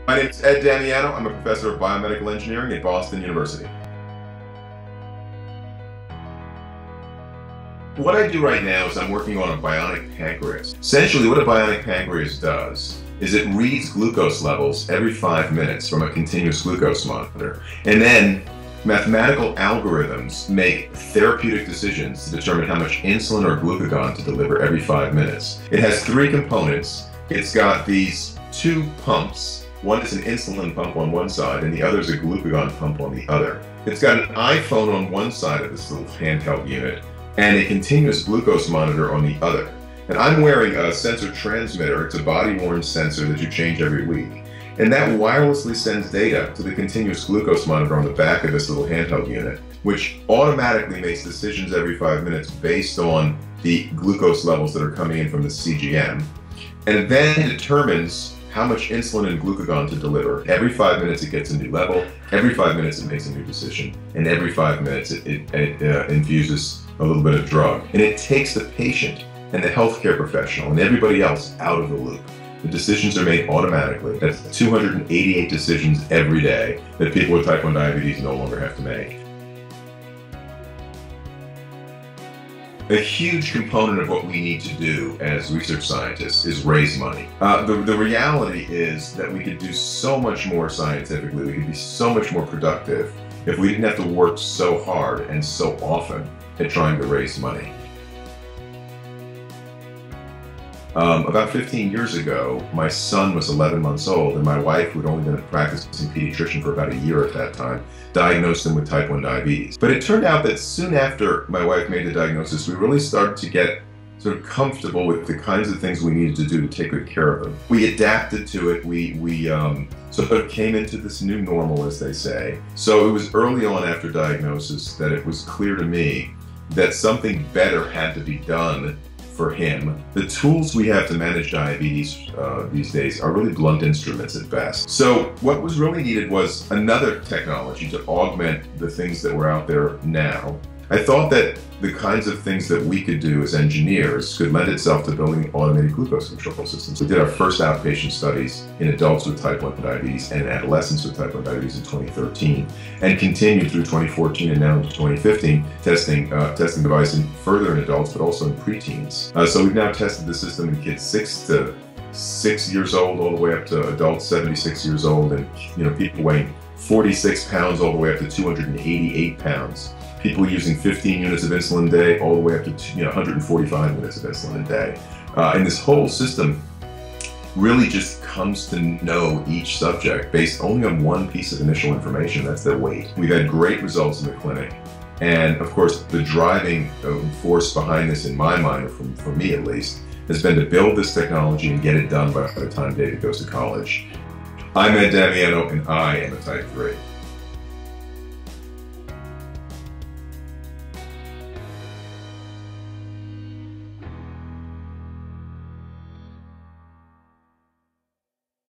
My name is Ed Damiano. I'm a professor of biomedical engineering at Boston University. What I do right now is I'm working on a bionic pancreas. Essentially, what a bionic pancreas does is it reads glucose levels every 5 minutes from a continuous glucose monitor. And then mathematical algorithms make therapeutic decisions to determine how much insulin or glucagon to deliver every 5 minutes. It has 3 components. It's got these 2 pumps. One is an insulin pump on one side and the other is a glucagon pump on the other. It's got an iPhone on one side of this little handheld unit and a continuous glucose monitor on the other. And I'm wearing a sensor transmitter. It's a body-worn sensor that you change every week. And that wirelessly sends data to the continuous glucose monitor on the back of this little handheld unit, which automatically makes decisions every 5 minutes based on the glucose levels that are coming in from the CGM. And it then determines how much insulin and glucagon to deliver. Every 5 minutes it gets a new level, every 5 minutes it makes a new decision, and every 5 minutes it infuses a little bit of drug. And it takes the patient and the healthcare professional and everybody else out of the loop. The decisions are made automatically. That's 288 decisions every day that people with type 1 diabetes no longer have to make. A huge component of what we need to do as research scientists is raise money. The reality is that we could do so much more scientifically, we could be so much more productive if we didn't have to work so hard and so often at trying to raise money. About 15 years ago, my son was 11 months old, and my wife, who had only been a practicing pediatrician for about a year at that time, diagnosed him with type 1 diabetes. But it turned out that soon after my wife made the diagnosis, we really started to get sort of comfortable with the kinds of things we needed to do to take good care of him. We adapted to it. We sort of came into this new normal, as they say. So it was early on after diagnosis that it was clear to me that something better had to be done for him. The tools we have to manage diabetes these days are really blunt instruments at best. So what was really needed was another technology to augment the things that were out there now. I thought that the kinds of things that we could do as engineers could lend itself to building automated glucose control systems. We did our first outpatient studies in adults with type 1 diabetes and adolescents with type 1 diabetes in 2013, and continued through 2014 and now into 2015, testing the device further in adults, but also in preteens. So we've now tested the system in kids 6 years old all the way up to adults 76 years old, and people weighing 46 pounds all the way up to 288 pounds. People using 15 units of insulin a day all the way up to 145 units of insulin a day. And this whole system really just comes to know each subject based only on one piece of initial information, that's their weight. We've had great results in the clinic. And of course, the driving force behind this, in my mind, or for me at least, has been to build this technology and get it done by the time David goes to college. I'm Ed Damiano, and I am a type 3.